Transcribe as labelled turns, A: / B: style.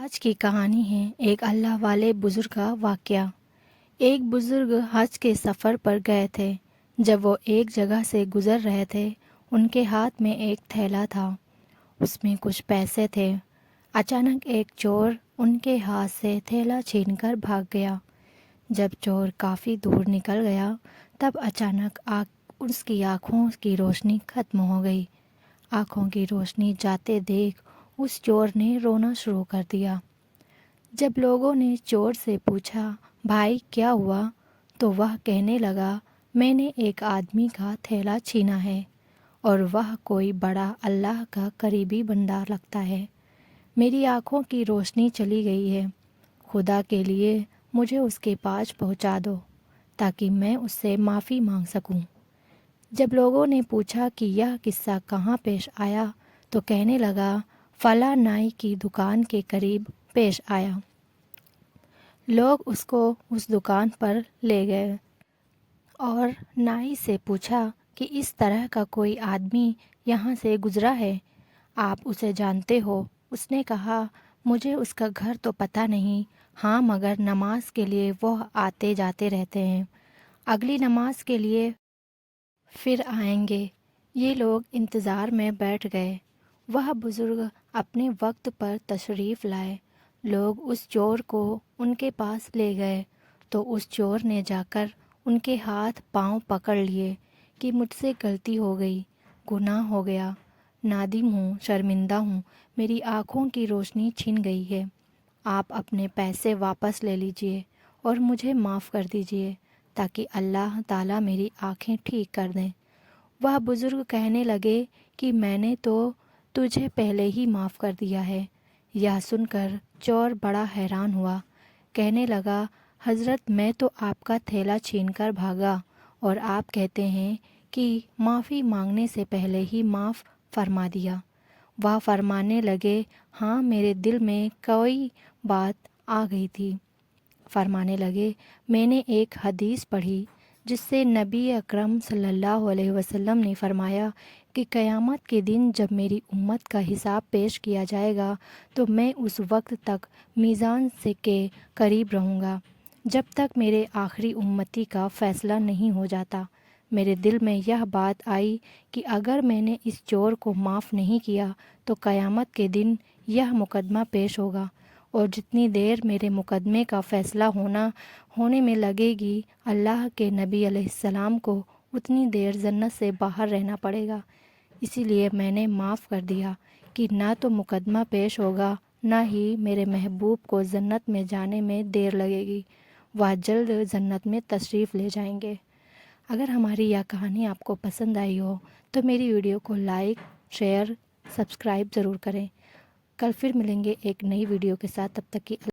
A: آج کی کہانی ہے ایک اللہ والے بزرگ کا واقعہ۔ ایک بزرگ حج کے سفر پر گئے تھے۔ جب وہ ایک جگہ سے گزر رہے تھے، ان کے ہاتھ میں ایک تھیلا تھا۔ اس میں کچھ پیسے تھے۔ اچانک ایک چور ان کے ہاتھ سے تھیلا چھین کر بھاگ گیا۔ جب چور کافی دور نکل گیا، تب اچانک اس کی آنکھوں کی روشنی ختم ہو گئی۔ آنکھوں کی روشنی جاتے دیکھ اس چور نے رونا شروع کر دیا۔ جب لوگوں نے چور سے پوچھا، بھائی کیا ہوا، تو وہ کہنے لگا، میں نے ایک آدمی کا تھیلا چھینا ہے اور وہ کوئی بڑا اللہ کا قریبی بندہ لگتا ہے۔ میری آنکھوں کی روشنی چلی گئی ہے۔ خدا کے لیے مجھے اس کے پاس پہنچا دو تاکہ میں اس سے معافی مانگ سکوں۔ جب لوگوں نے پوچھا کہ یہ قصہ کہاں پیش آیا، تو کہنے لگا، فلاں نائی کی دکان کے قریب پیش آیا۔ لوگ اس کو اس دکان پر لے گئے اور نائی سے پوچھا کہ اس طرح کا کوئی آدمی یہاں سے گزرا ہے، آپ اسے جانتے ہو؟ اس نے کہا، مجھے اس کا گھر تو پتہ نہیں، ہاں مگر نماز کے لیے وہ آتے جاتے رہتے ہیں، اگلی نماز کے لیے پھر آئیں گے۔ یہ لوگ انتظار میں بیٹھ گئے۔ وہ بزرگ اپنے وقت پر تشریف لائے۔ لوگ اس چور کو ان کے پاس لے گئے تو اس چور نے جا کر ان کے ہاتھ پاؤں پکڑ لیے کہ مجھ سے غلطی ہو گئی، گناہ ہو گیا، نادم ہوں، شرمندہ ہوں، میری آنکھوں کی روشنی چھن گئی ہے، آپ اپنے پیسے واپس لے لیجئے اور مجھے معاف کر دیجئے تاکہ اللہ تعالیٰ میری آنکھیں ٹھیک کر دیں۔ وہ بزرگ کہنے لگے کہ میں نے تو تجھے پہلے ہی معاف کر دیا ہے۔ یہ سن کر چور بڑا حیران ہوا، کہنے لگا، حضرت میں تو آپ کا تھیلا چھین کر بھاگا اور آپ کہتے ہیں کہ معافی مانگنے سے پہلے ہی معاف فرما دیا۔ وہ فرمانے لگے، ہاں میرے دل میں کوئی بات آ گئی تھی۔ فرمانے لگے، میں نے ایک حدیث پڑھی جس سے نبی اکرم صلی اللہ علیہ وسلم نے فرمایا کہ قیامت کے دن جب میری امت کا حساب پیش کیا جائے گا تو میں اس وقت تک میزان سے کے قریب رہوں گا جب تک میرے آخری امتی کا فیصلہ نہیں ہو جاتا۔ میرے دل میں یہ بات آئی کہ اگر میں نے اس چور کو معاف نہیں کیا تو قیامت کے دن یہ مقدمہ پیش ہوگا، اور جتنی دیر میرے مقدمے کا فیصلہ ہونے میں لگے گی، اللہ کے نبی علیہ السلام کو اتنی دیر جنت سے باہر رہنا پڑے گا۔ اسی لیے میں نے معاف کر دیا کہ نہ تو مقدمہ پیش ہوگا، نہ ہی میرے محبوب کو جنت میں جانے میں دیر لگے گی، وہ جلد جنت میں تشریف لے جائیں گے۔ اگر ہماری یہ کہانی آپ کو پسند آئی ہو تو میری ویڈیو کو لائک، شیئر، سبسکرائب ضرور کریں۔ کل پھر ملیں گے ایک نئی ویڈیو کے ساتھ، تب تک کی